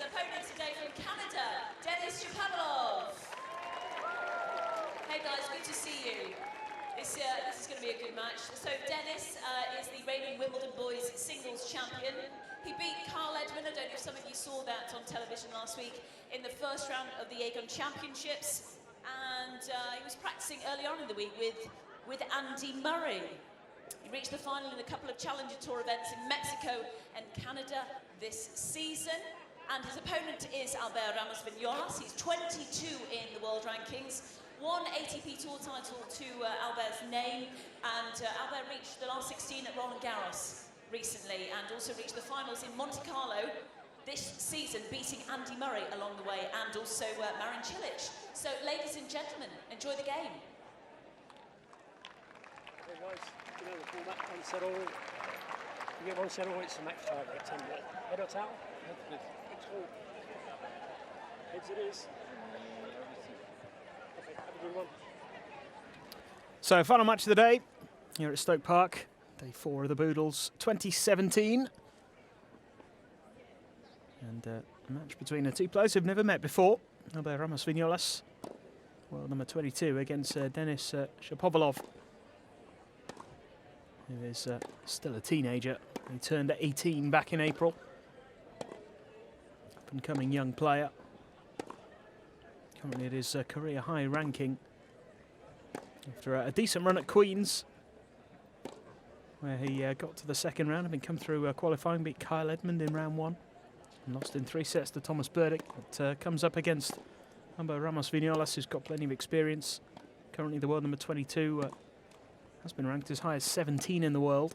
opponent today from Canada, Denis Shapovalov. Hey guys, good to see you. This is going to be a good match. So Denis is the reigning Wimbledon boys singles champion. He beat Carl Edmund, I don't know if some of you saw that on television last week, in the first round of the Aegon Championships. And he was practicing early on in the week with Andy Murray. He reached the final in a couple of Challenger Tour events in Mexico and Canada this season. And his opponent is Ramos-Vinolas. He's 22 in the world rankings. One ATP Tour title to Albert's name, and Albert reached the last 16 at Roland Garros recently, and also reached the finals in Monte Carlo this season, beating Andy Murray along the way, and also Marin Cilic. So, ladies and gentlemen, enjoy the game. Hey guys, you know the format, one set all. You get one set all, it's a match tie rectangle. Head or tail? Head, heads it is. So, final match of the day here at Stoke Park, day 4 of the Boodles 2017. And a match between the two players who've never met before. Albert Ramos-Vinolas, world number 22, against Denis Shapovalov, who is still a teenager. He turned 18 back in April. Up-and-coming young player. Currently at his career high ranking after a decent run at Queen's, where he got to the second round, having come through qualifying, beat Kyle Edmund in round 1 and lost in 3 sets to Thomas Burdick. But comes up against Ramos-Vinolas, who's got plenty of experience. Currently the world number 22, has been ranked as high as 17 in the world.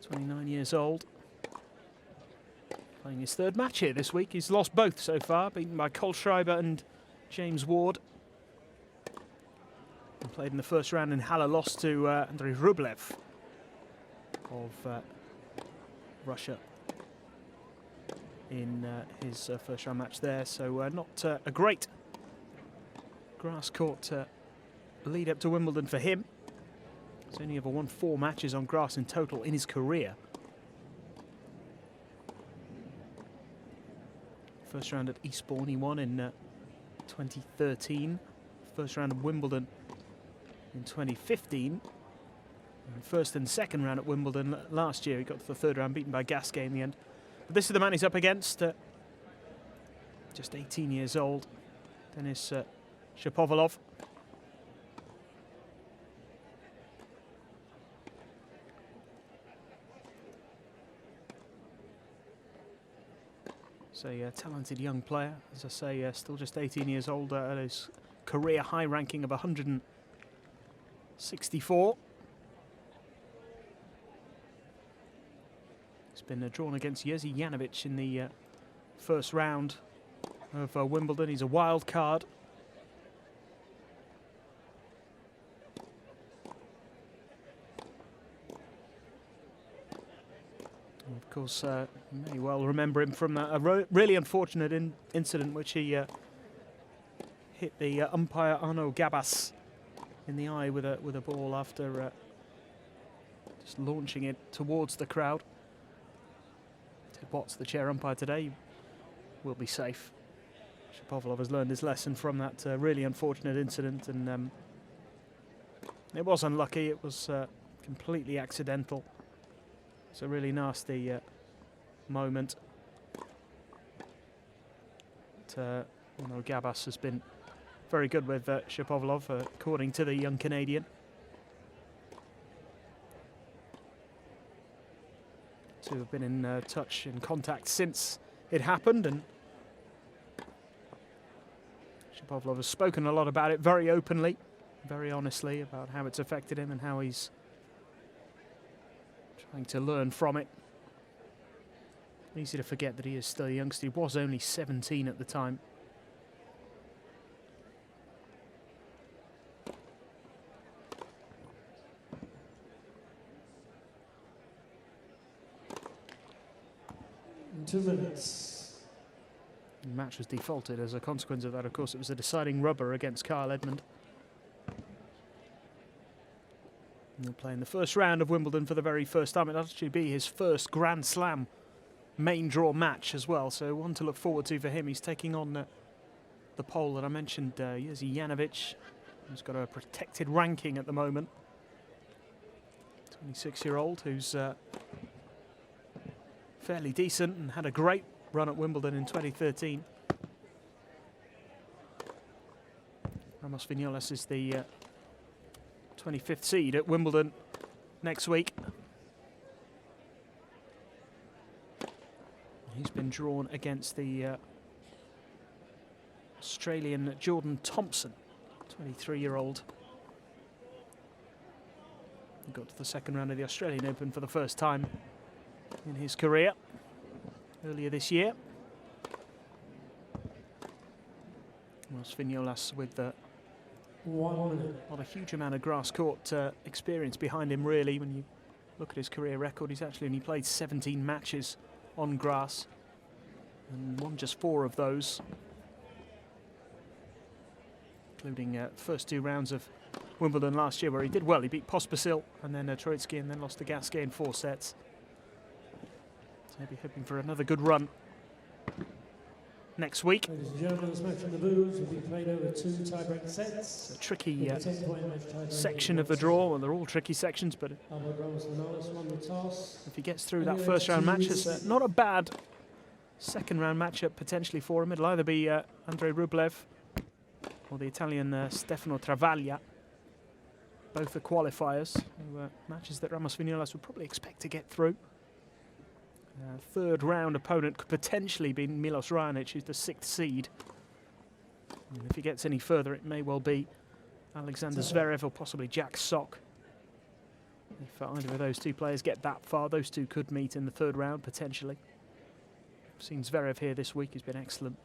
29 years old. Playing his 3rd match here this week. He's lost both so far, beaten by Kohlschreiber and James Ward. And played in the first round in Halle, lost to Andrei Rublev of Russia in his first round match there. So not a great grass court lead up to Wimbledon for him. He's only ever won 4 matches on grass in total in his career. First round at Eastbourne he won in 2013. First round of Wimbledon in 2015. And first and second round at Wimbledon last year. He got to the 3rd round, beaten by Gasquet in the end. But this is the man he's up against. Just 18 years old. Denis Shapovalov. A talented young player, as I say, still just 18 years old, at his career high ranking of 164. He's been drawn against Jerzy Janowicz in the first round of Wimbledon. He's a wild card. Of course, you may well remember him from a really unfortunate incident which he hit the umpire Arnaud Gabas in the eye with a ball after just launching it towards the crowd. Ted Watts, the chair umpire today, will be safe. Shapovalov has learned his lesson from that really unfortunate incident, and it was unlucky. It was completely accidental. It's a really nasty moment. But, Gabas has been very good with Shapovalov, according to the young Canadian. Two have been in touch, in contact since it happened, and Shapovalov has spoken a lot about it, very openly, very honestly, about how it's affected him and how he's trying to learn from it. Easy to forget that he is still a youngster. He was only 17 at the time. In 2 minutes. The match was defaulted as a consequence of that. Of course, it was a deciding rubber against Kyle Edmund. And he'll play in the first round of Wimbledon for the very first time. It'll actually be his first Grand Slam main draw match as well, so one to look forward to for him. He's taking on the Pole that I mentioned, Jerzy Janowicz, who's got a protected ranking at the moment. 26-year-old who's fairly decent and had a great run at Wimbledon in 2013. Ramos-Vinolas is the 25th seed at Wimbledon next week. He's been drawn against the Australian Jordan Thompson, 23-year-old. He got to the second round of the Australian Open for the first time in his career earlier this year. Ramos-Vinolas with not a huge amount of grass court experience behind him, really. When you look at his career record, he's actually only played 17 matches on grass and won just 4 of those, including first 2 rounds of Wimbledon last year, where he did well. He beat Pospisil and then Troitsky, and then lost to Gasquet in 4 sets. So he'll be hoping for another good run next week. Ladies and gentlemen, this match from the booths will be played over 2 tiebreak sets. It's a tricky section of the draw. Well, they're all tricky sections, but Ramos-Vinolas won the toss. if he gets through that first round match, it's not a bad second round matchup potentially for him. It'll either be Andrei Rublev or the Italian Stefano Travaglia. Both are qualifiers, matches that Ramos-Vinolas would probably expect to get through. Third round opponent could potentially be Milos Raonic, who's the 6th seed. And if he gets any further, it may well be Alexander Zverev or possibly Jack Sock. If either of those 2 players get that far, those 2 could meet in the 3rd round potentially. I've seen Zverev here this week. He's been excellent,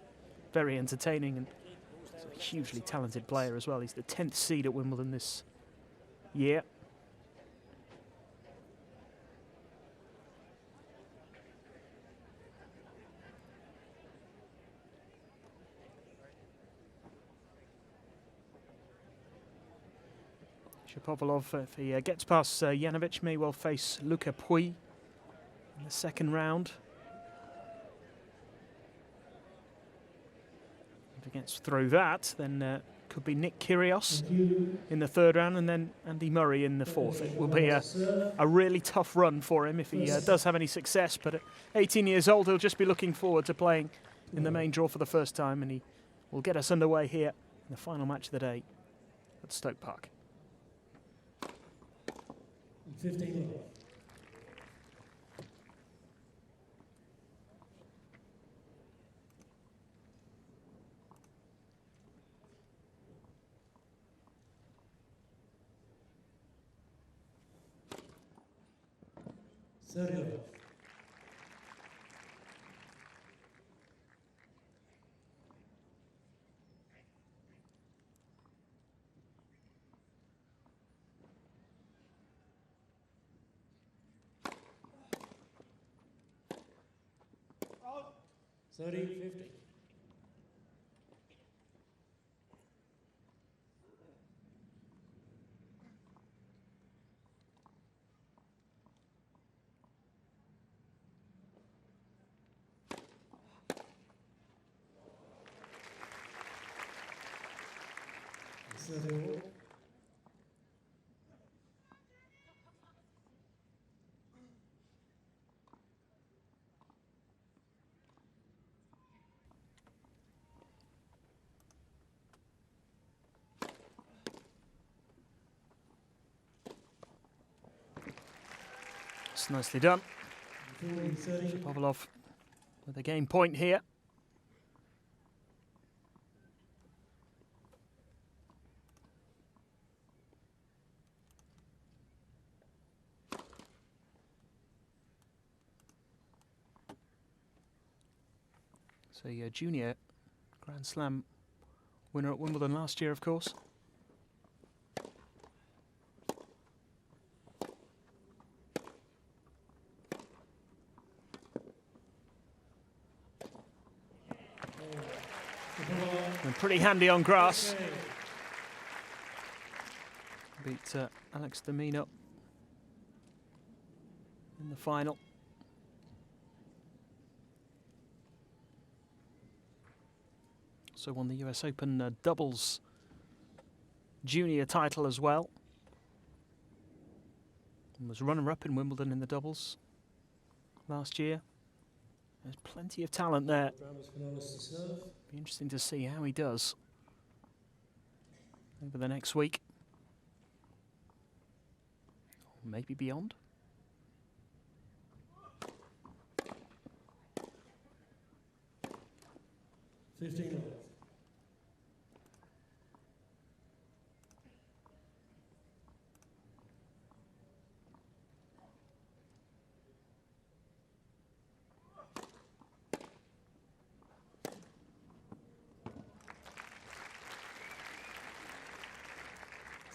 very entertaining, and he's a hugely talented player as well. He's the 10th seed at Wimbledon this year. Shapovalov, if he gets past Janowicz, may well face Luca Pouille in the 2nd round. If he gets through that, then could be Nick Kyrgios in the 3rd round, and then Andy Murray in the 4th. It will be a really tough run for him if he does have any success, but at 18 years old, he'll just be looking forward to playing in the main draw for the first time, and he will get us underway here in the final match of the day at Stoke Park. 15. Sergio. Out. 30-50. Sergio. It's nicely done. Shapovalov with a game point here. So your junior Grand Slam winner at Wimbledon last year, of course. And pretty handy on grass. Beat Alex Domino in the final. Also won the US Open doubles junior title as well. And was runner-up in Wimbledon in the doubles last year. There's plenty of talent there. Ramos-Vinolas to serve. Be interesting to see how he does over the next week. Or maybe beyond. $15.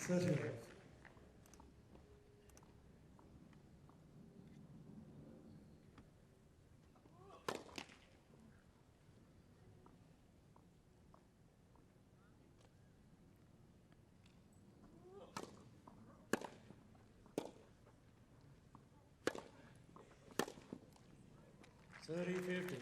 $30. $30.50.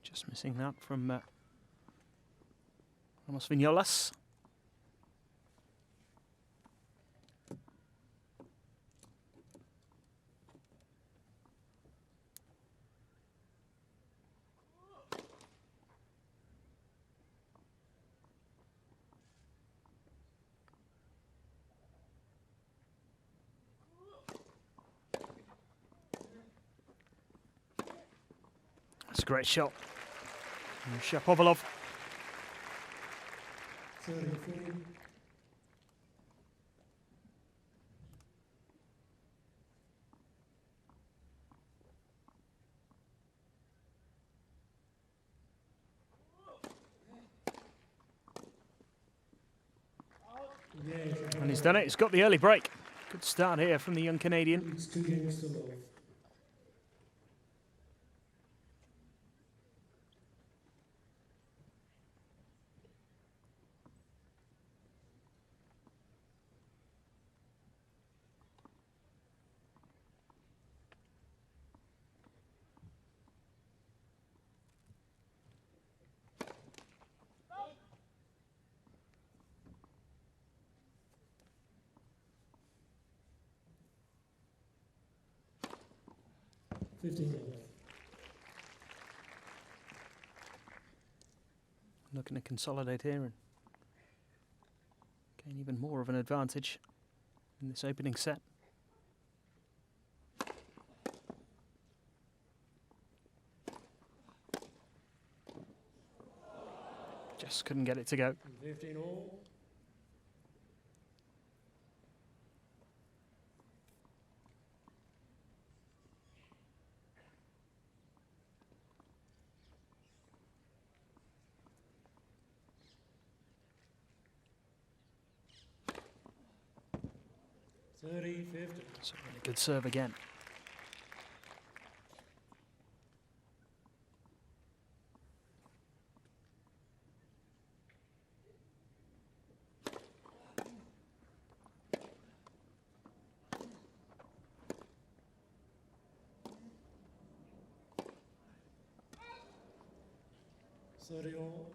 Just missing that from Ramos-Vinolas. That's a great shot. And Shapovalov. 30-40. And he's done it. He's got the early break. Good start here from the young Canadian. It's 2 games to love. $15. Looking to consolidate here and gain even more of an advantage in this opening set. Just couldn't get it to go. 15 all. $30-50. So really good serve again. $30 all.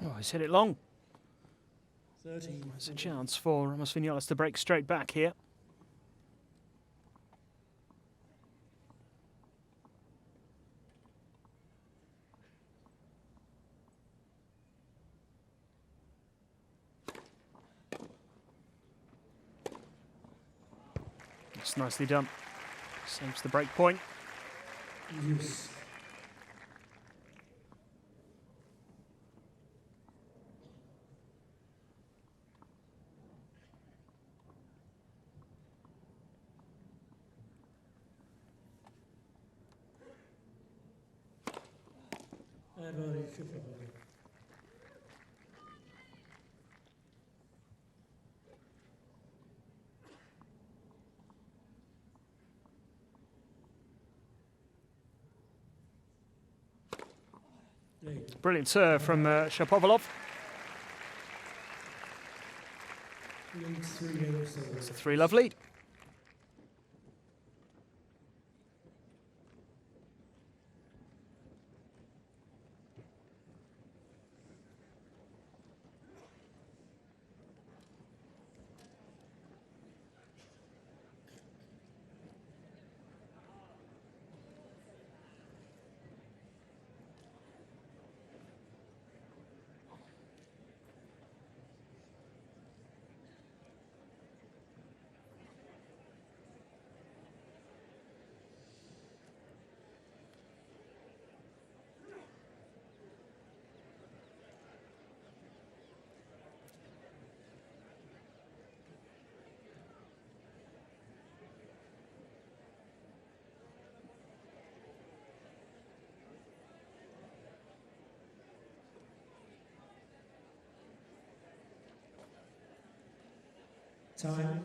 Oh, he's hit it long. 30. There's a chance for Ramos-Vinolas to break straight back here. It's nicely done. Saves the break point. Use. Denis Shapovalov. Brilliant serve from Shapovalov. Leads 3 games to 1. It's a 3-love lead. Time.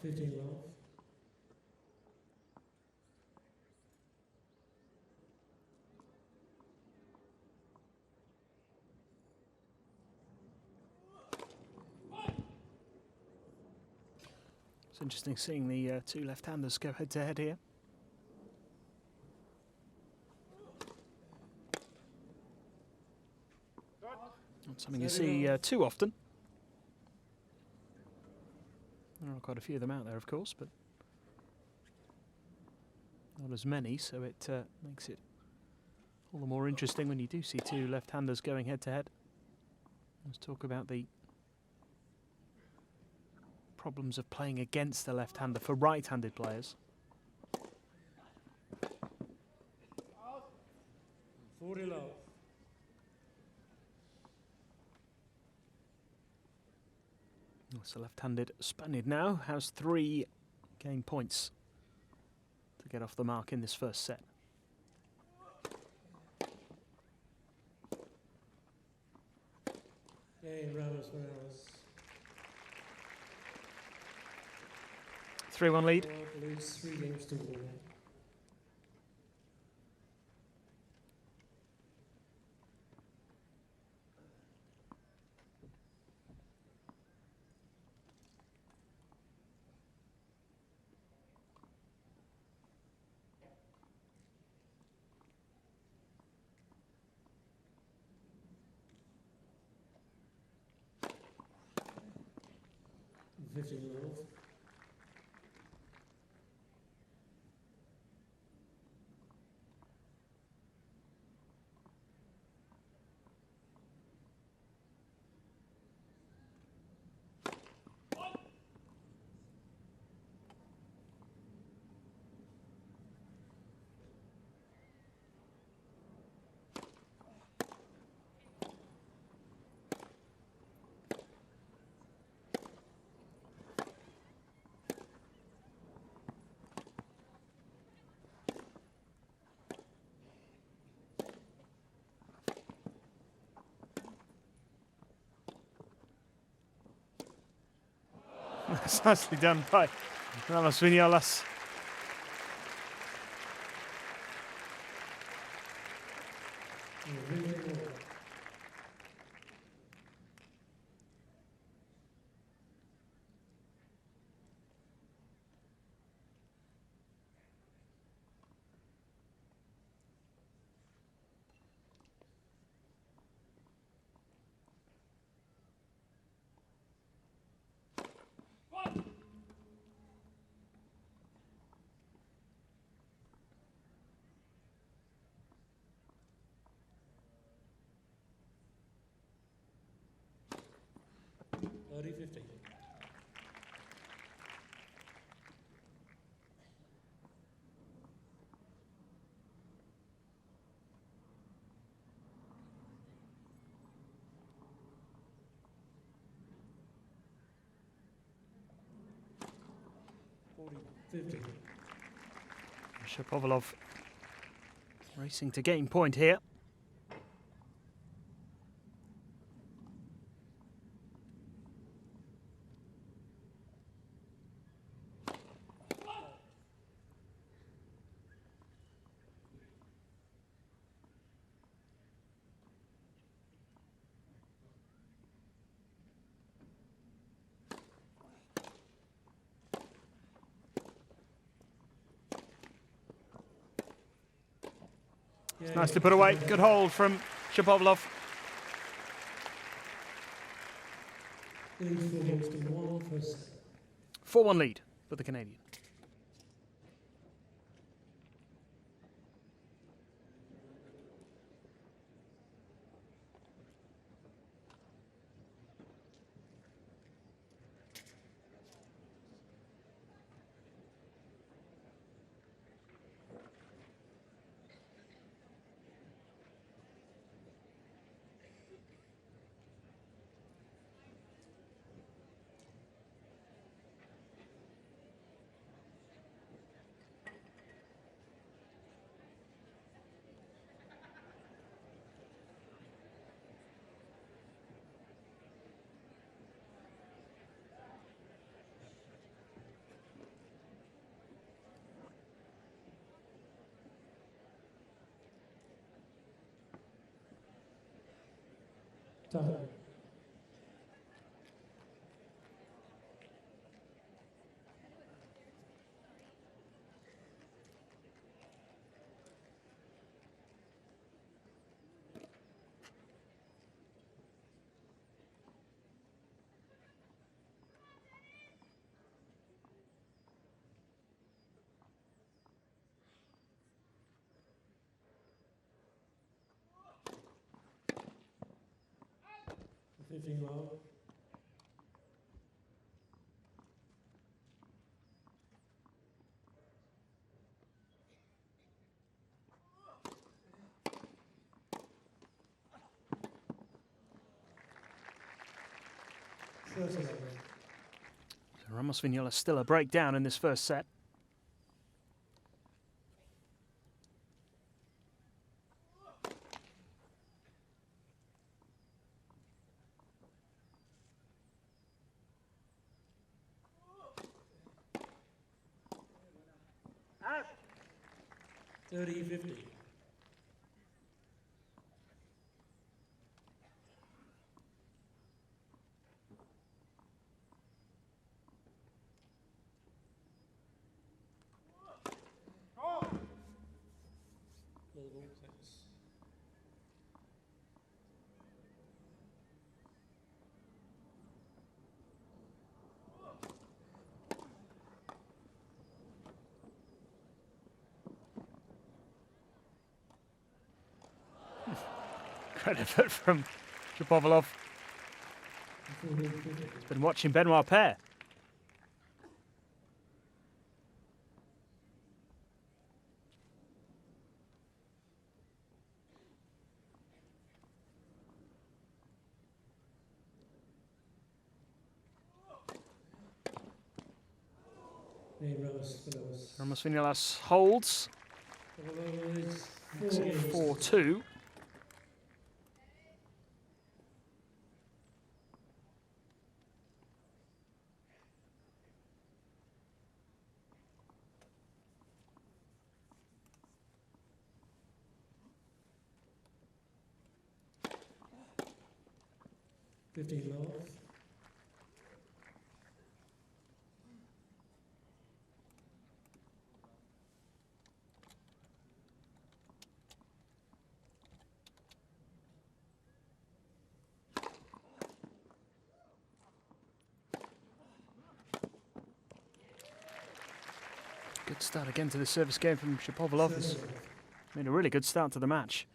Fifteen love. It's interesting seeing the two left-handers go head-to-head here. Not something you see too often. There are quite a few of them out there, of course, but not as many, so it makes it all the more interesting when you do see two left-handers going head-to-head. Let's talk about the problems of playing against a left-hander for right-handed players. 40 love. So left-handed Spaniard now has 3 game points to get off the mark in this first set. Hey, Ramos-Vinolas. 3-1 lead. Leads 3 games to 1. Fifteen love. That's nicely done by Ramos-Vinolas. 30-50. Shapovalov racing to gain point here. It's nicely put away. Good hold from Shapovalov. 4-1 lead for the Canadian. Time. Low. So Ramos-Vinolas still a breakdown in this first set. Out. 30-50. Great effort from Shapovalov. He's been watching Benoit Paire. Ramos-Vinolas holds. Makes it 4-2. Low. Good start again to the service game from Shapovalov. He's made a really good start to the match.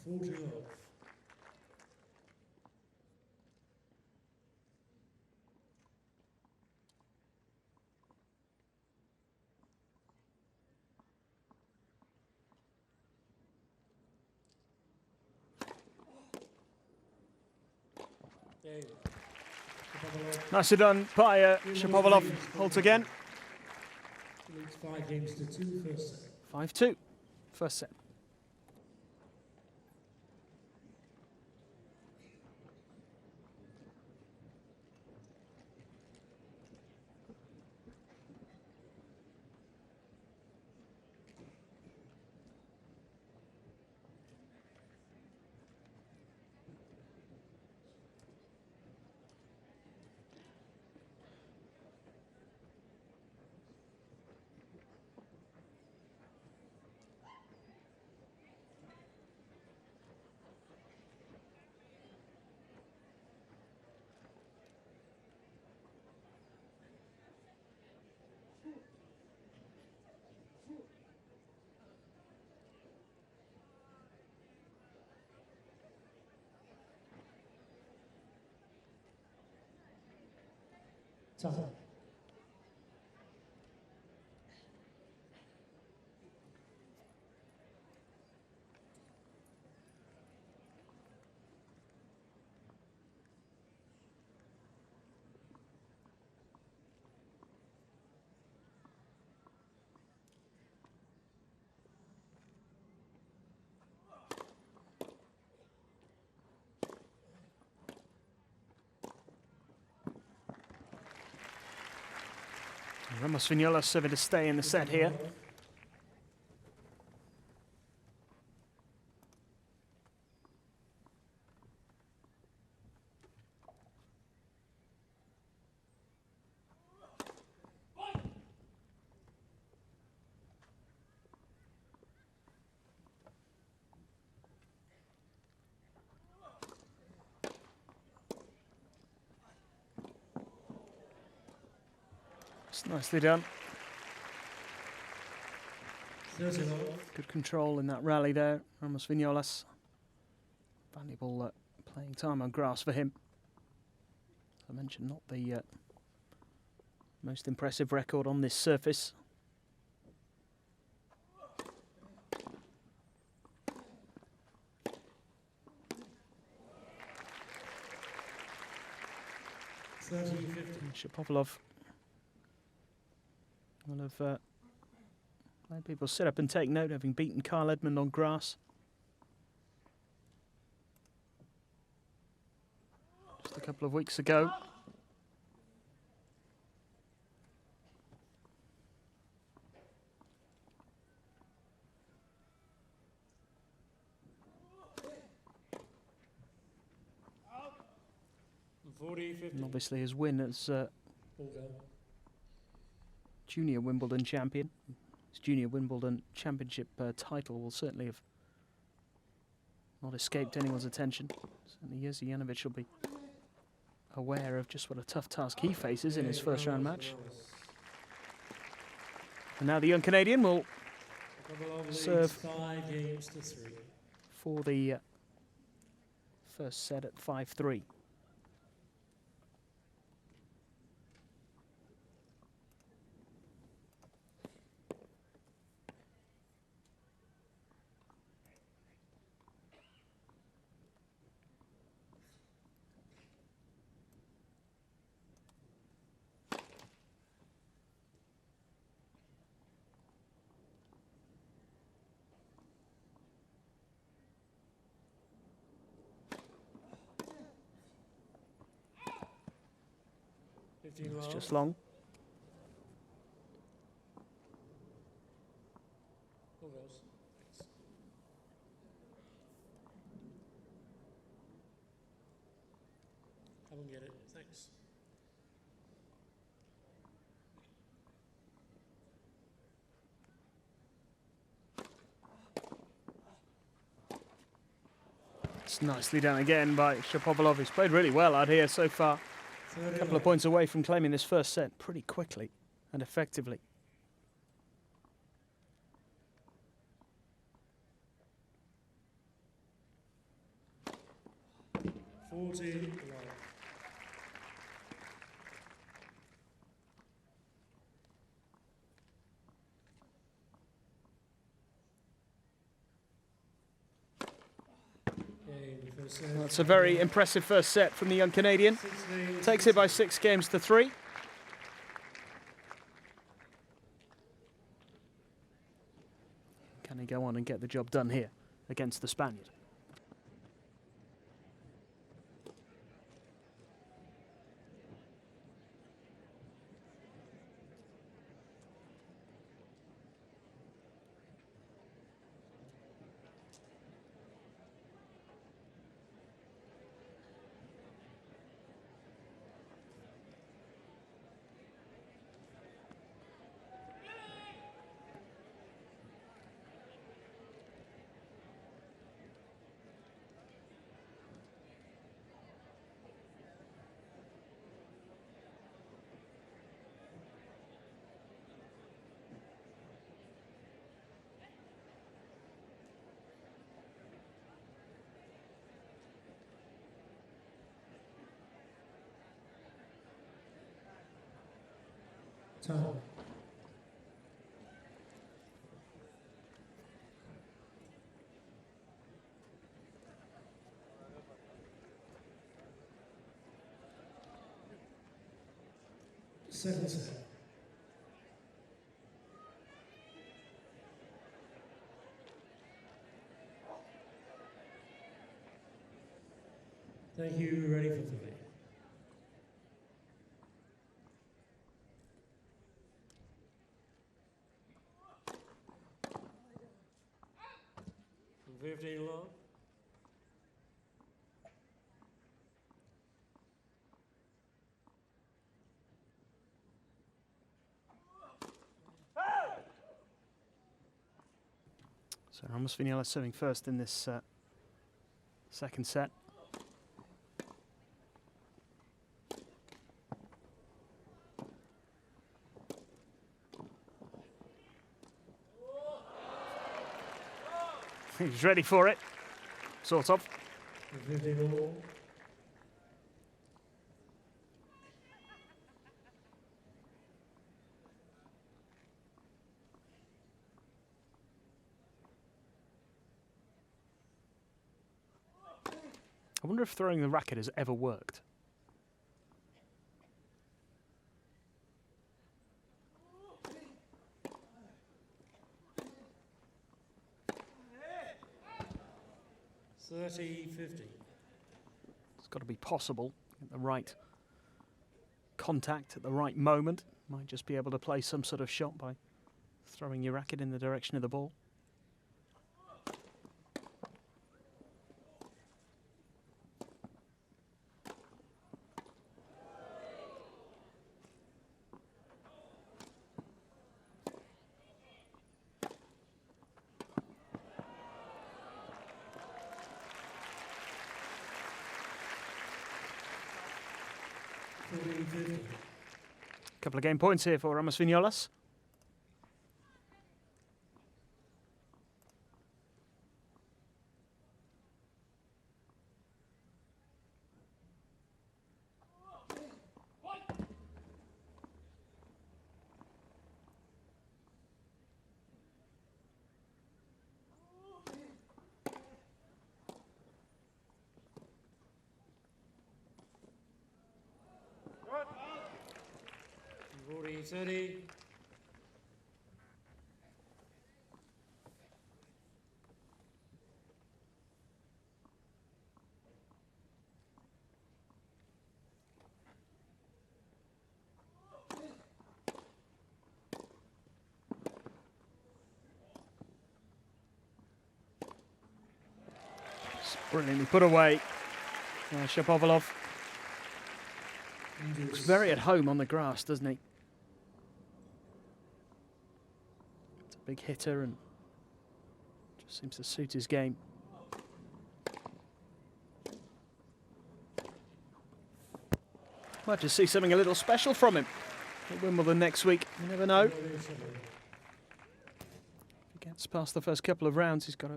40 love. There you go. Shapovalov Nicely done by Shapovalov. Holds again. leads 5 games to 2 first set. 5-2. First set. Time. Ramos-Vinolas serving to stay in the set here. It's nicely done. 30 love. Good control in that rally there. Ramos-Vinolas. Valuable playing time on grass for him. As I mentioned, not the most impressive record on this surface. Shapovalov will have made people sit up and take note, having beaten Kyle Edmund on grass just a couple of weeks ago. And obviously his win as junior Wimbledon champion, his junior Wimbledon championship title will certainly have not escaped anyone's attention. Certainly Jerzy Janowicz will be aware of just what a tough task he faces in his first round match. And now the young Canadian will serve 5 games to 3. for the first set at 5-3. It's just long. I won't get it. Thanks. It's nicely done again by Shapovalov. He's played really well out here so far. A couple of points away from claiming this first set pretty quickly and effectively. 40 love. That's a very impressive first set from the young Canadian. Takes it by 6 games to 3. Can he go on and get the job done here against the Spaniard? Time. Second set. Thank you. Ready for 3. From 15 long. So Ramos-Vinolas serving first in this second set. He's ready for it, sort of. 15 all. I wonder if throwing the racket has ever worked. $30.50. It's got to be possible. Get the right contact at the right moment. Might just be able to play some sort of shot by throwing your racket in the direction of the ball. Couple of game points here for Ramos-Vinolas. $40.30. Brilliantly put away. Shapovalov looks very at home on the grass, doesn't he? It's a big hitter and just seems to suit his game. Might just see something a little special from him at Wimbledon next week. You never know. If he gets past the first couple of rounds, he's got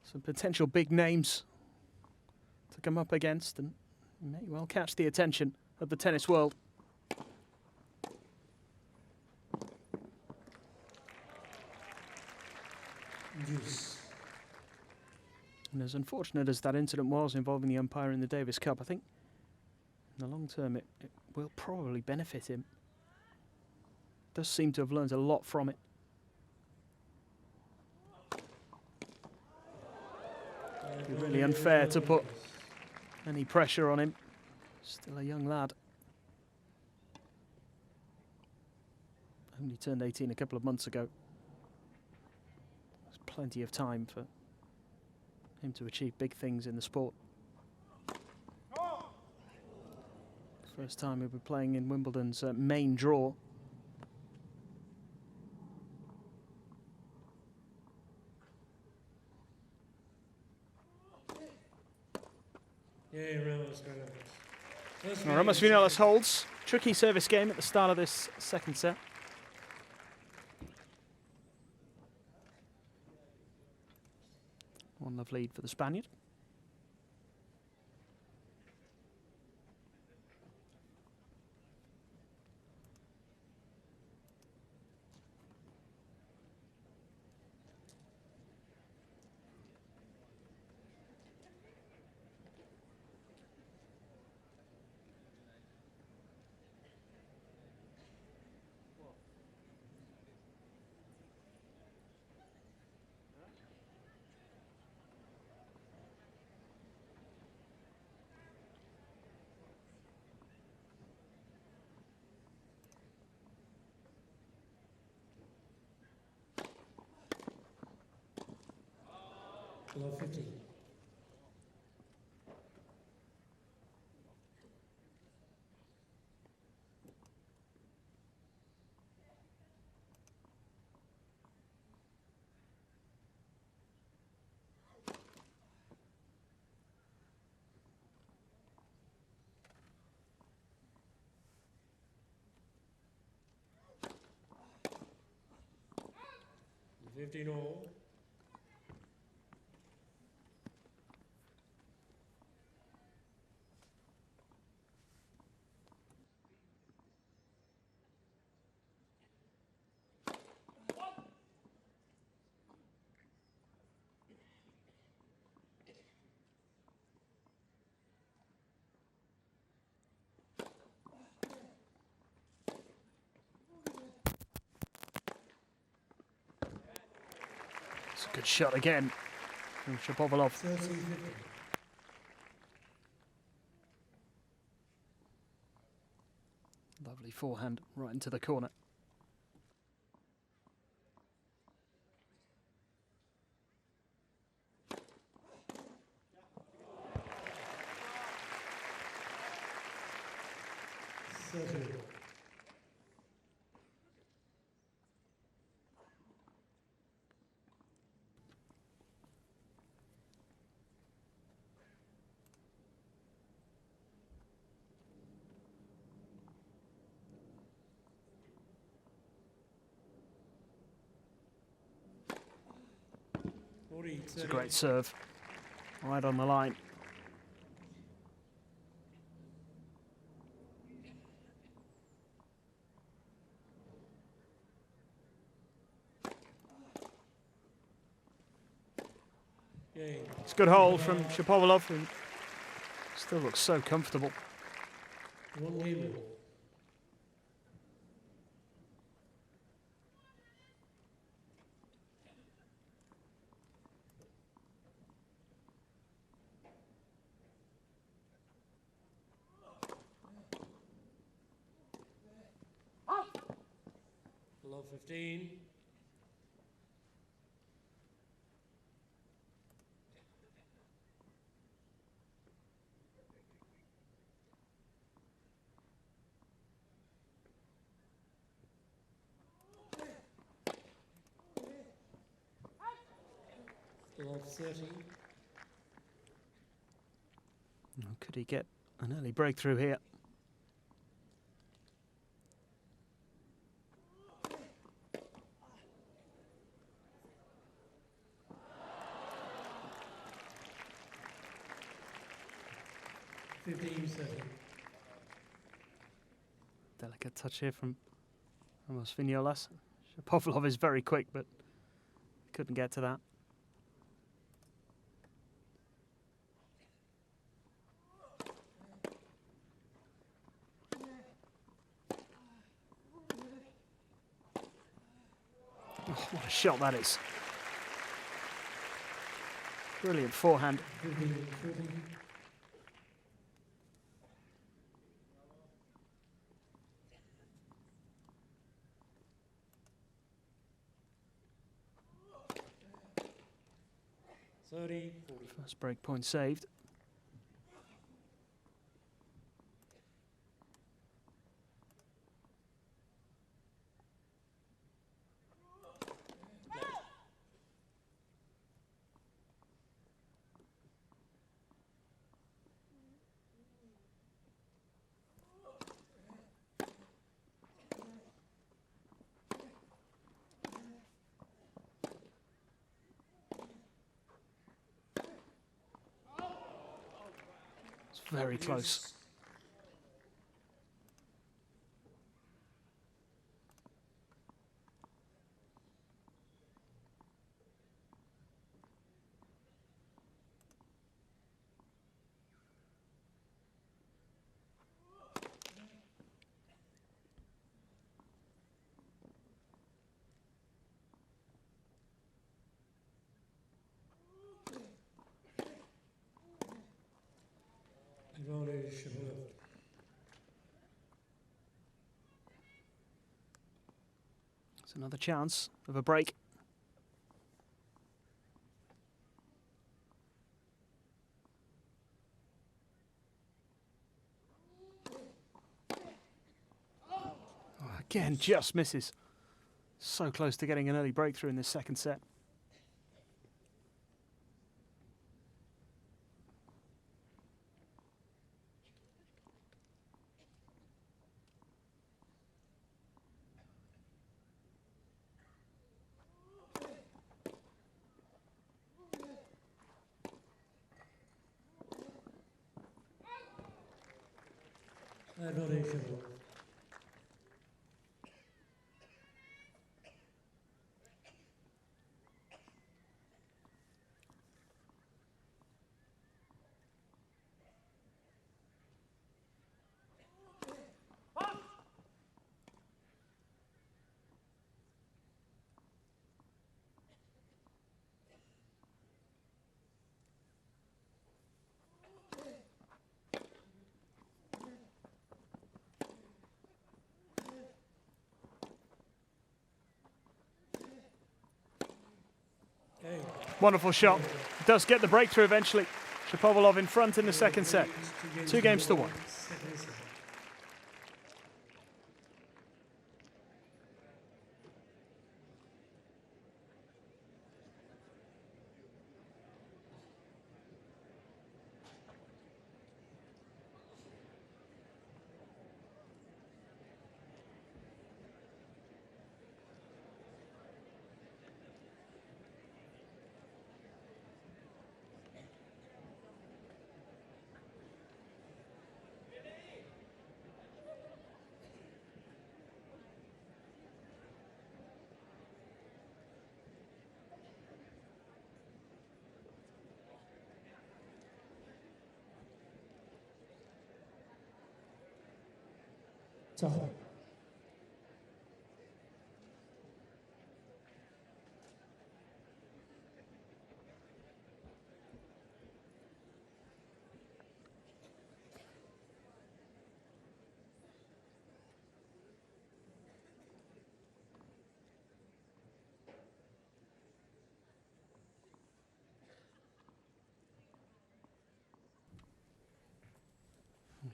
some potential big names to come up against and may well catch the attention of the tennis world. Deuce. And as unfortunate as that incident was involving the umpire in the Davis Cup, I think in the long term it will probably benefit him. Does seem to have learned a lot from it. It'd be really unfair to put any pressure on him. Still a young lad. Only turned 18 a couple of months ago. There's plenty of time for him to achieve big things in the sport. First time he'll be playing in Wimbledon's main draw. Yeah, Ramos-Vinolas. Ramos-Vinolas holds. Tricky service game at the start of this second set. One love lead for the Spaniard. Below 50. $15 all. It's a good shot again from Shapovalov. 13-50. Lovely forehand right into the corner. It's a great serve, right on the line. It's a good hold from Shapovalov, who still looks so comfortable. One lead. Below 15. Below 30. Could he get an early breakthrough here? 15-30. Delicate touch here from Ramos-Vinolas. Shapovalov is very quick, but couldn't get to that. Oh, what a shot that is. Brilliant forehand. 15-14. First break point saved. It's very close. Denis Shapovalov. It's another chance of a break. Oh, again, just misses. So close to getting an early breakthrough in this second set. Denis Shapovalov. Wonderful shot. Does get the breakthrough eventually. Shapovalov in front in the second set. 2-1. Time.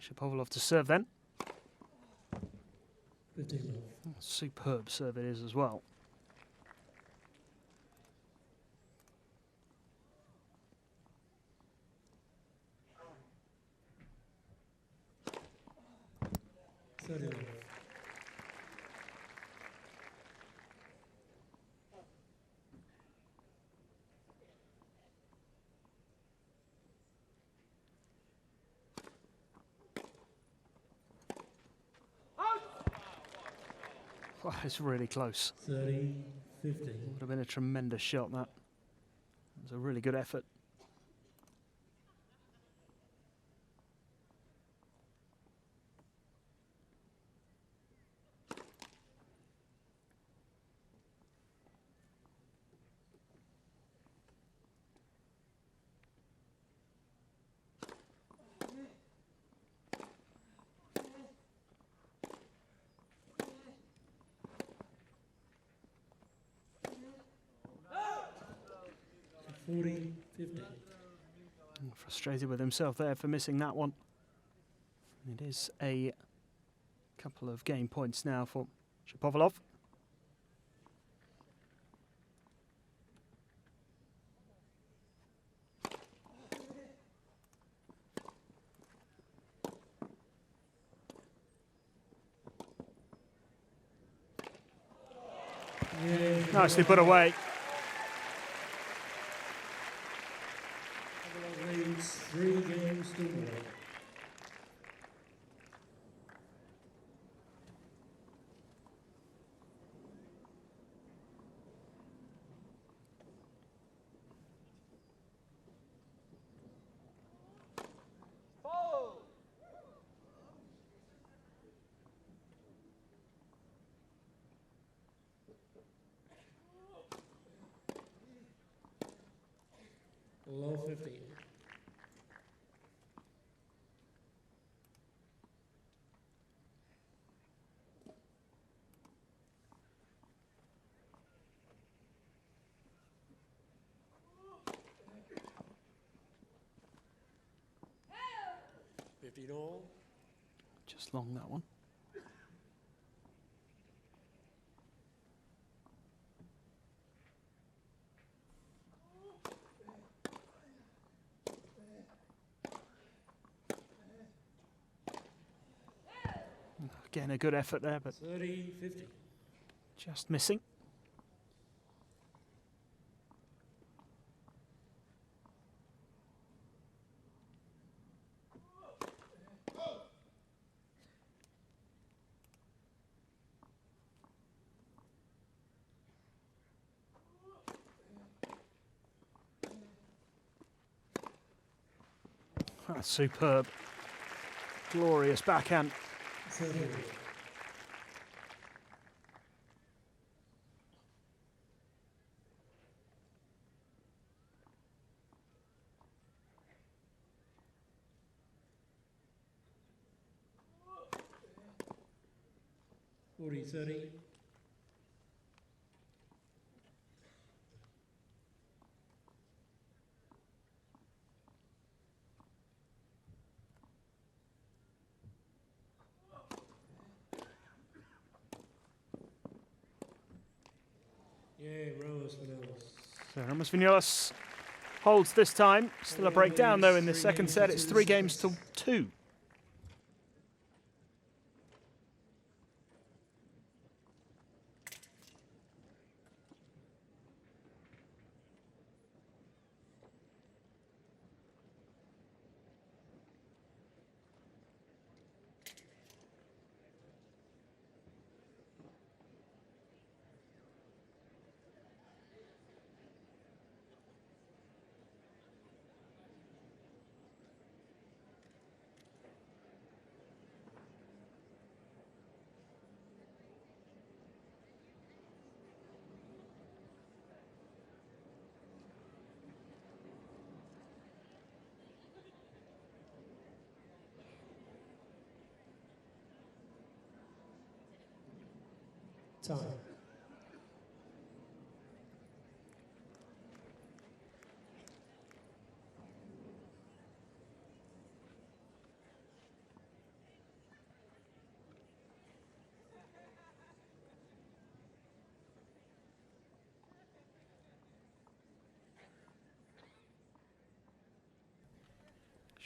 Shapovalov to serve then. 15 love. Superb serve it is as well. Love. Wow, it's really close. 30, 50. Would have been a tremendous shot, that. It was a really good effort. Frustrated with himself there for missing that one. It is a couple of game points now for Shapovalov. Nicely put away. Leads 3 games to 1. Low 15. All. Just long, that one. Again, a good effort there, but 30, 50. just missing. That's superb. Glorious backhand. 40, 30. Yeah, Ramos-Vinolas. So Ramos-Vinolas holds this time. Still a breakdown though in the second set. It's 3 games to 2. Time.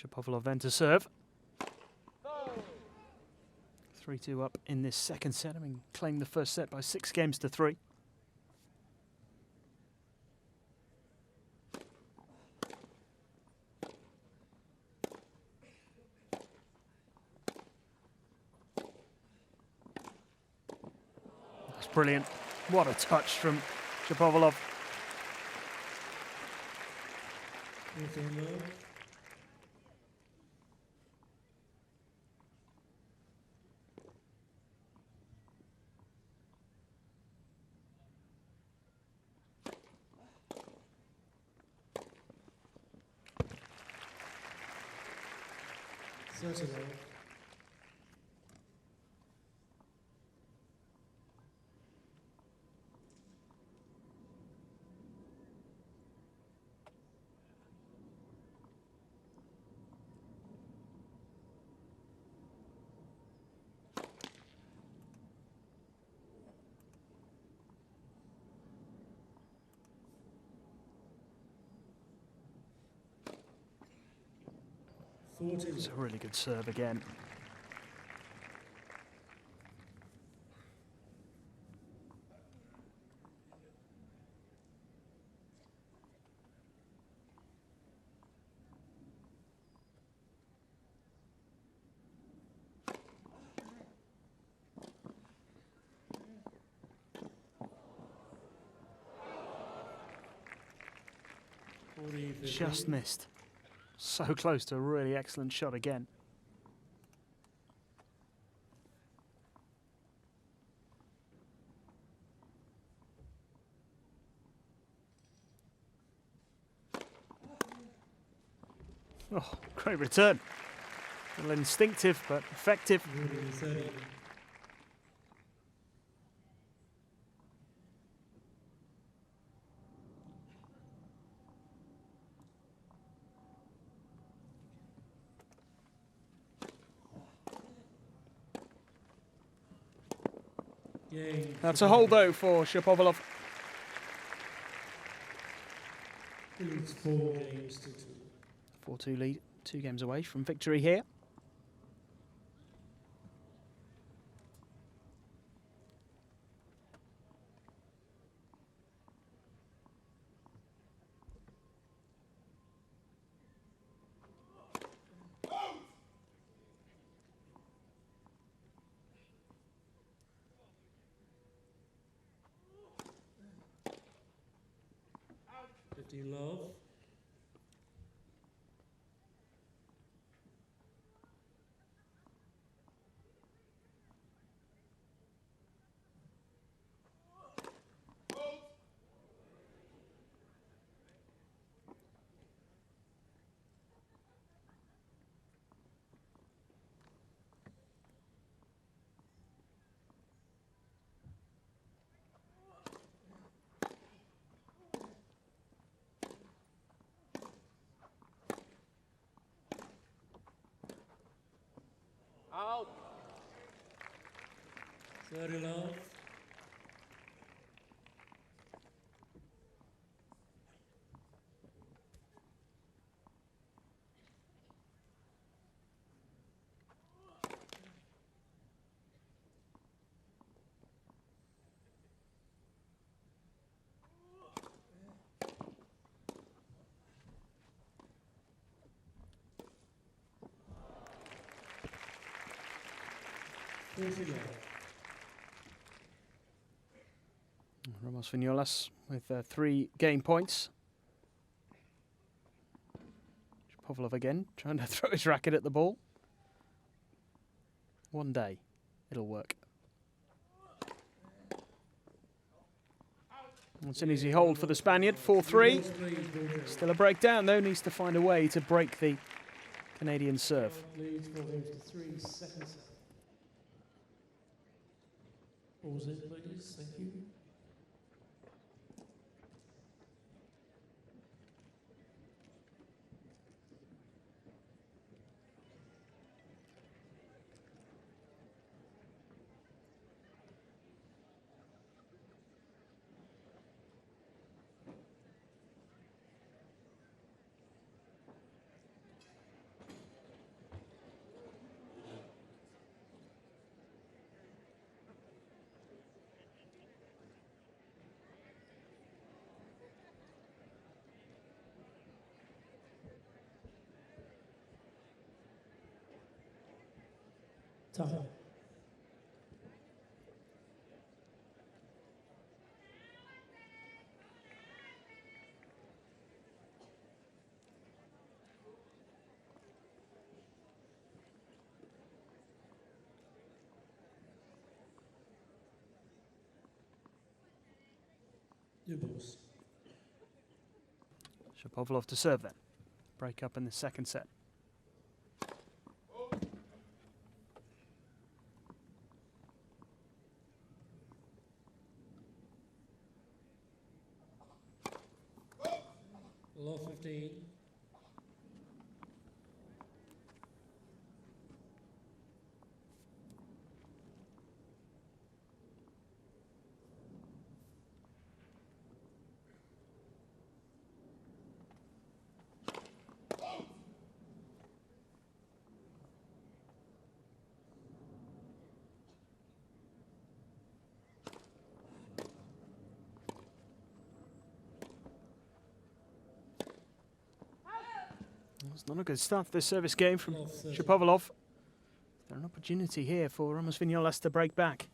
Shapovalov then to serve. 3-2 up in this second set, having claimed the first set by 6 games to 3. brilliant. What a touch from Shapovalov. It's a really good serve again. Just missed. So close to a really excellent shot again. Oh, great return. A little instinctive, but effective. That's a hole, though, for Shapovalov. Leads 4 games to 2. 4-2 lead, 2 games away from victory here. Love. Out. 30 love. Ramos-Vinolas with 3 game points. Shapovalov again, trying to throw his racket at the ball. One day, it'll work. It's an easy hold for the Spaniard, 4-3. Still a breakdown though, needs to find a way to break the Canadian serve. Leads 4 games to 3, second set. Pause in, please. Thank you. Time. New balls. Shapovalov to serve then. Break up in the second set. Law 15. It's not a good start to this service game from Shapovalov. Is there an opportunity here for Ramos-Vinolas to break back?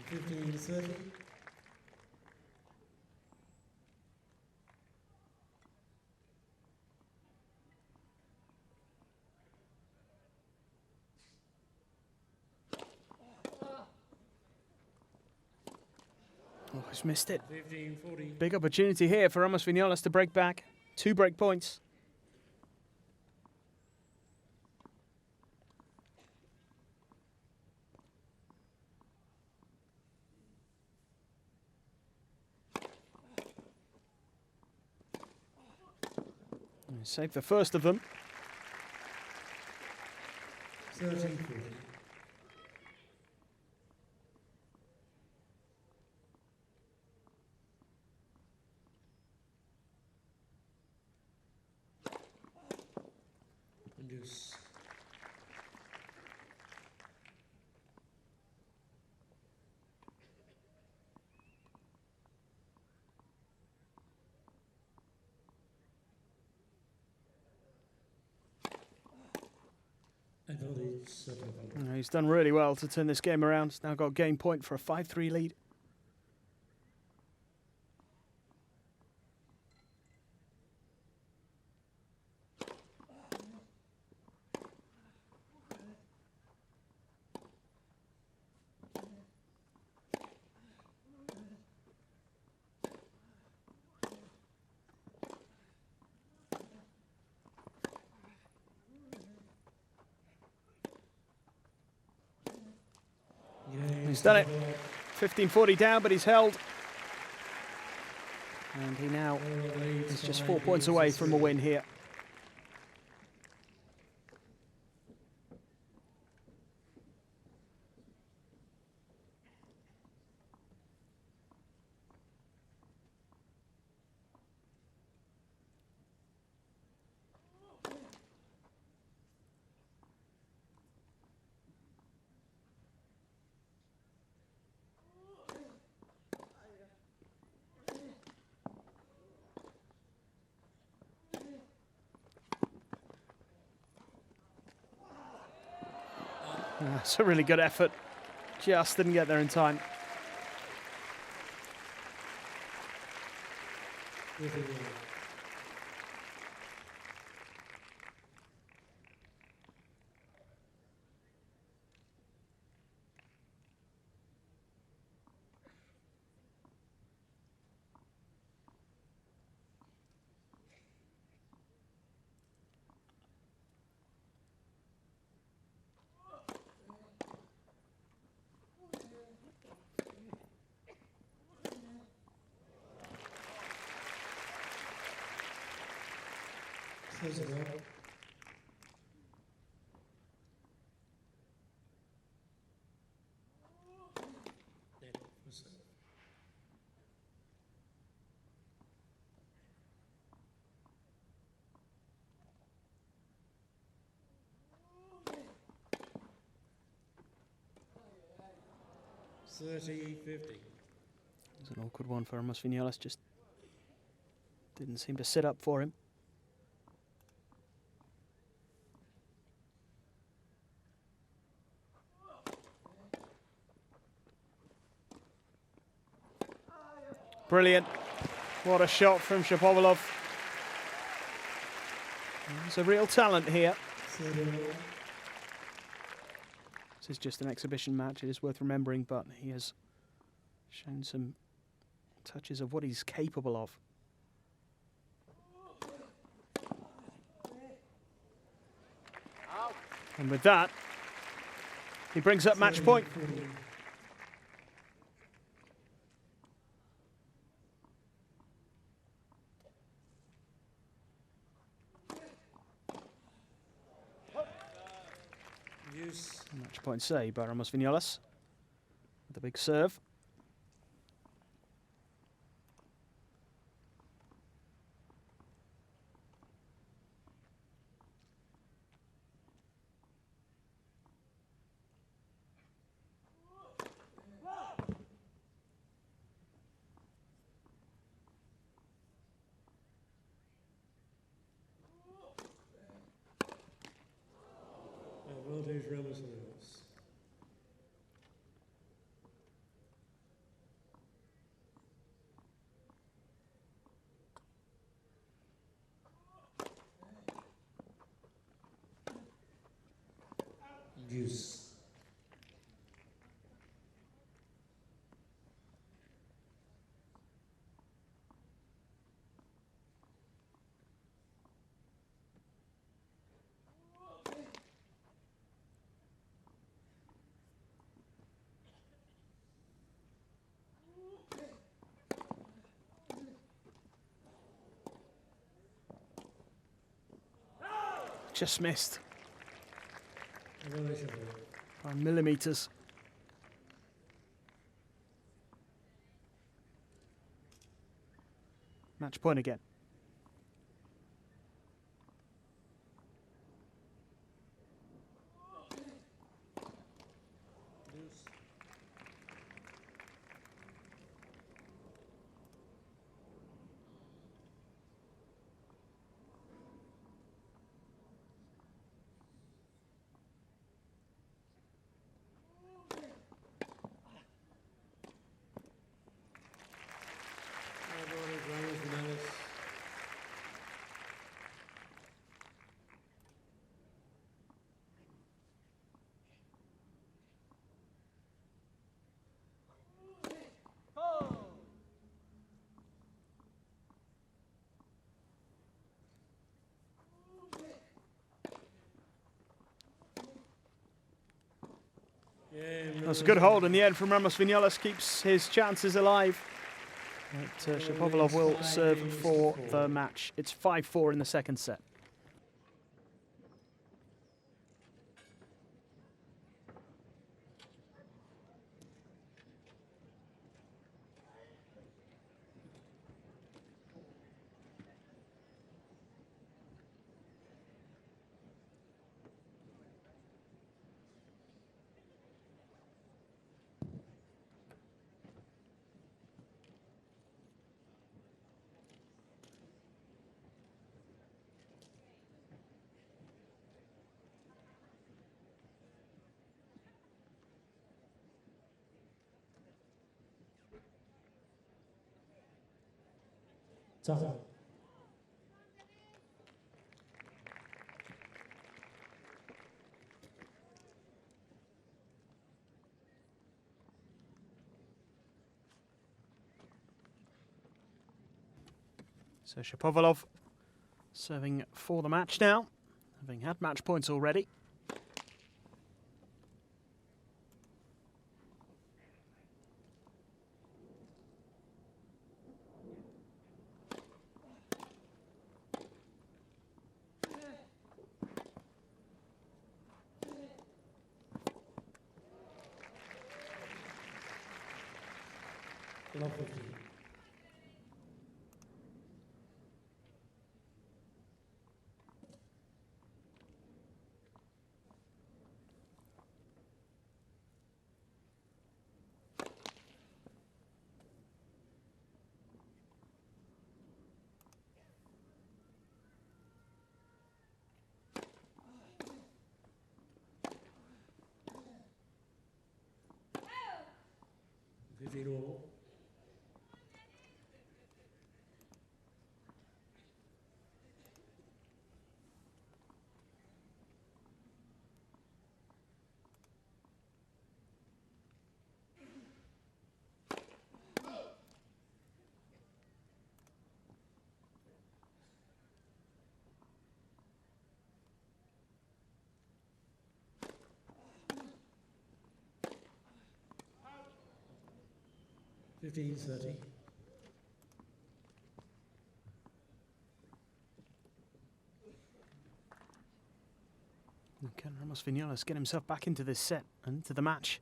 And 15-30. Oh, he's missed it. 15-40. Big opportunity here for Ramos-Vinolas to break back. 2 break points. Save the first of them. 13-40. And deuce. Advantage Shapovalov. He's done really well to turn this game around. He's now got game point for a 5-3 lead. He's done it. 15-40 down, but he's held. And he now is just 4 points away from a win here. It's a really good effort. Just didn't get there in time. Close it up. Net for serve. 30-50. It's an awkward one for Ramos-Vinolas, just didn't seem to sit up for him. Brilliant. What a shot from Shapovalov. There's a real talent here. This is just an exhibition match, it is worth remembering, but he has shown some touches of what he's capable of. And with that, he brings up match point. Match point save by Ramos-Vinolas with a big serve. Advantage Ramos-Vinolas. Juice. Just missed Advantage. by millimetres. Match point again. Advantage Ramos-Vinolas. That's a good hold in the end from Ramos-Vinolas, keeps his chances alive. But Shapovalov will serve for the match. It's 5-4 in the second set. Time. So Shapovalov serving for the match now, having had match points already. Love 50. 15 all. $15.30. Can Ramos-Vinolas get himself back into this set and into the match?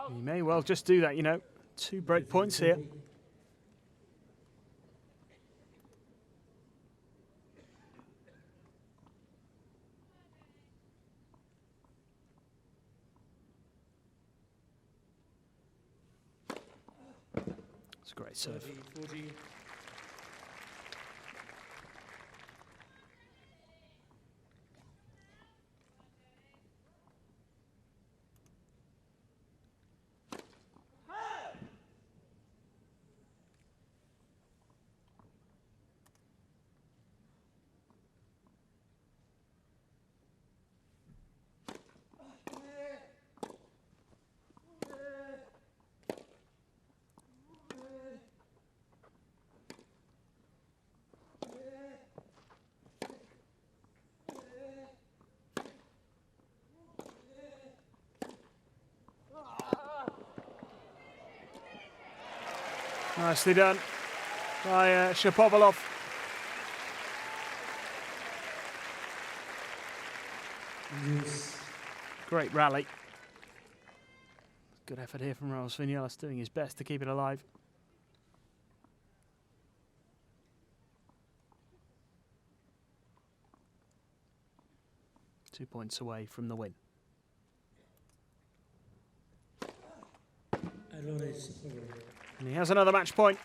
He may well just do that, you know. 2 break points here. It's a great serve. 40. Nicely done by Shapovalov. Yes. Great rally. Good effort here from Ramos-Vinolas, doing his best to keep it alive. Two points away from the win. And he has another match point.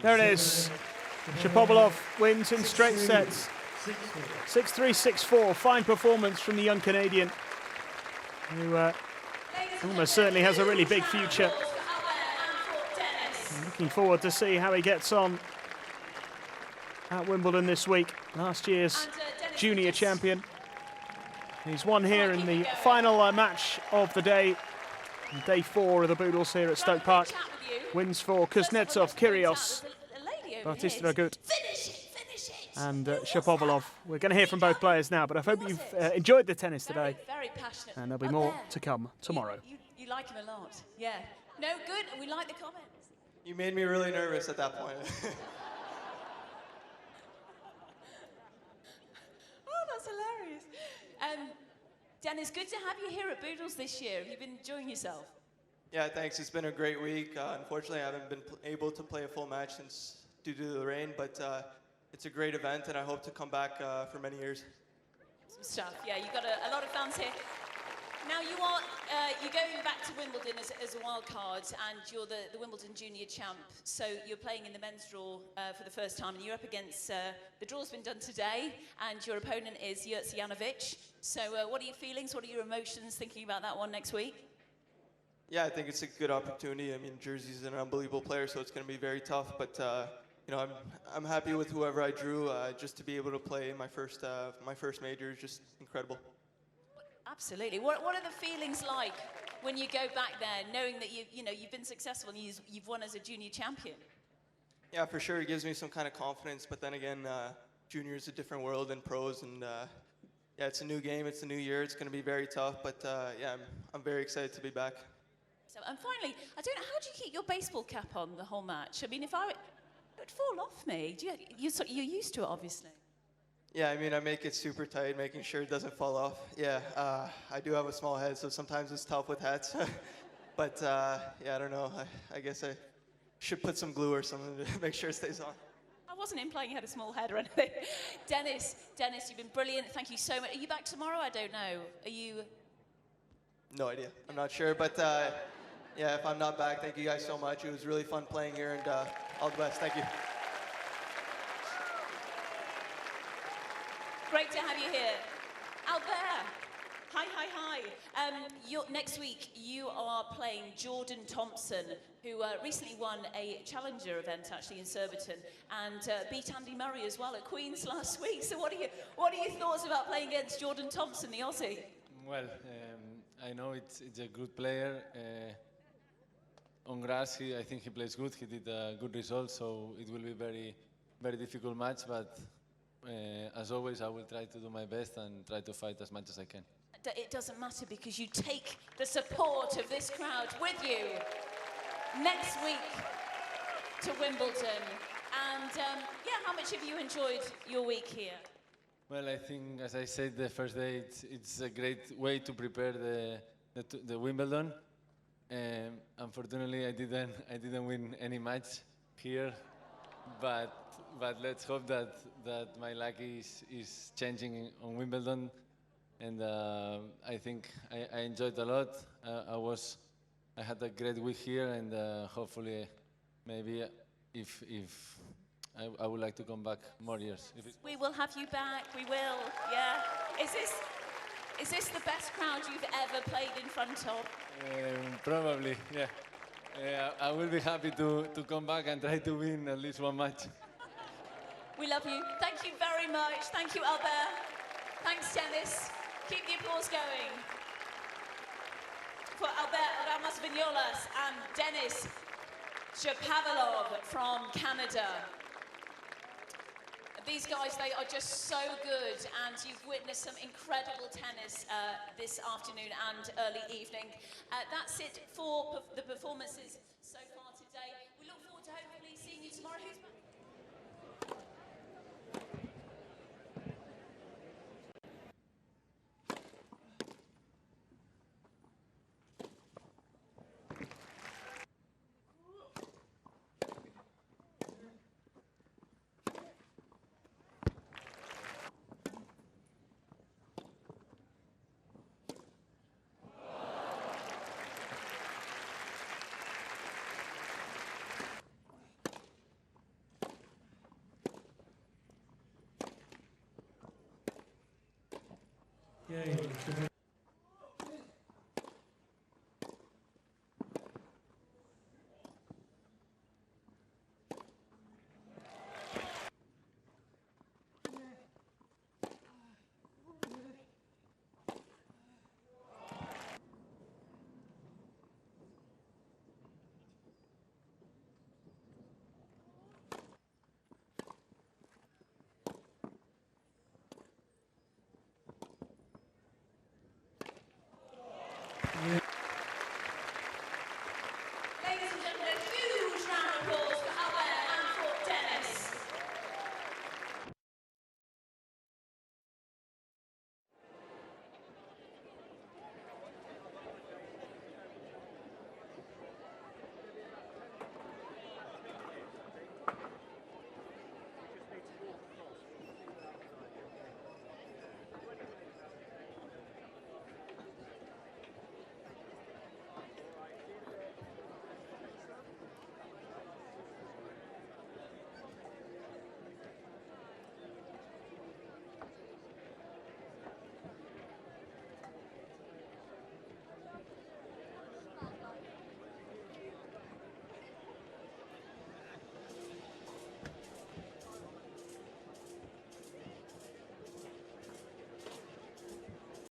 There it is. Shapovalov wins in straight sets. 6-3, 6-4. Fine performance from the young Canadian, who almost certainly has a really big future. I'm looking forward to see how he gets on at Wimbledon this week. Last year's junior champion. He's won here in the final match of the day. Day 4 of the Boodles here at Stoke Park. Wins for Kuznetsov, Kyrgios, Bautista Agut and Shapovalov. We're going to hear from both players now, but I hope you've enjoyed the tennis today. Very passionate. And there'll be more to come tomorrow. You like him a lot, yeah. No, good, we like the comments. You made me really nervous at that point. Oh, that's hilarious. Dennis, good to have you here at Boodles this year. Have you been enjoying yourself? Yeah, thanks. It's been a great week. Unfortunately, I haven't been able to play a full match since due to the rain, but it's a great event, and I hope to come back for many years. Some stuff. Yeah, you've got a lot of fans here. Now you're going back to Wimbledon as a wild card, and you're the Wimbledon junior champ. So you're playing in the men's draw for the first time, and you're up against the draw's been done today, and your opponent is Janovic. So what are your feelings? What are your emotions thinking about that one next week? Yeah, I think it's a good opportunity. I mean, Jersey's an unbelievable player, so it's going to be very tough. But you know, I'm happy with whoever I drew. Just to be able to play my first major is just incredible. Absolutely. What are the feelings like when you go back there, knowing that you've been successful and you've won as a junior champion? Yeah, for sure. It gives me some kind of confidence. But then again, junior is a different world than pros, and yeah, it's a new game. It's a new year. It's going to be very tough. But yeah, I'm very excited to be back. So, and finally, I don't know, how do you keep your baseball cap on the whole match? I mean, it would fall off me. You're used to it, obviously. Yeah, I mean, I make it super tight, making sure it doesn't fall off. Yeah, I do have a small head, so sometimes it's tough with hats. But yeah, I don't know. I guess I should put some glue or something to make sure it stays on. I wasn't implying you had a small head or anything. Denis, you've been brilliant. Thank you so much. Are you back tomorrow? I don't know. Are you? No idea. I'm not sure. But yeah, if I'm not back, thank you guys so much. It was really fun playing here, and all the best. Thank you. Great to have you here. Out there. Hi. Next week, you are playing Jordan Thompson, who recently won a challenger event, actually, in Surbiton, and beat Andy Murray as well at Queen's last week. So what are your thoughts about playing against Jordan Thompson, the Aussie? Well, I know it's a good player. On grass, I think he plays good. He did a good result, so it will be very difficult match. But as always, I will try to do my best and try to fight as much as I can. It doesn't matter because you take the support of this crowd with you next week to Wimbledon. And yeah, how much have you enjoyed your week here? Well, I think, as I said the first day, it's a great way to prepare the Wimbledon. Unfortunately, I didn't win any match here, but let's hope that my luck is changing on Wimbledon. And I think I enjoyed a lot. I had a great week here, and hopefully, maybe if I would like to come back more years. We will have you back. We will. Yeah. Is this the best crowd you've ever played in front of? Probably. Yeah. I will be happy to come back and try to win at least one match. We love you. Thank you very much. Thank you, Albert. Thanks, Denis. Keep the applause going for Albert Ramos-Vinolas and Denis Shapovalov from Canada. These guys, they are just so good, and you've witnessed some incredible tennis this afternoon and early evening. That's it for the performances so far today. We look forward to hopefully seeing you tomorrow. Who's back? Yay.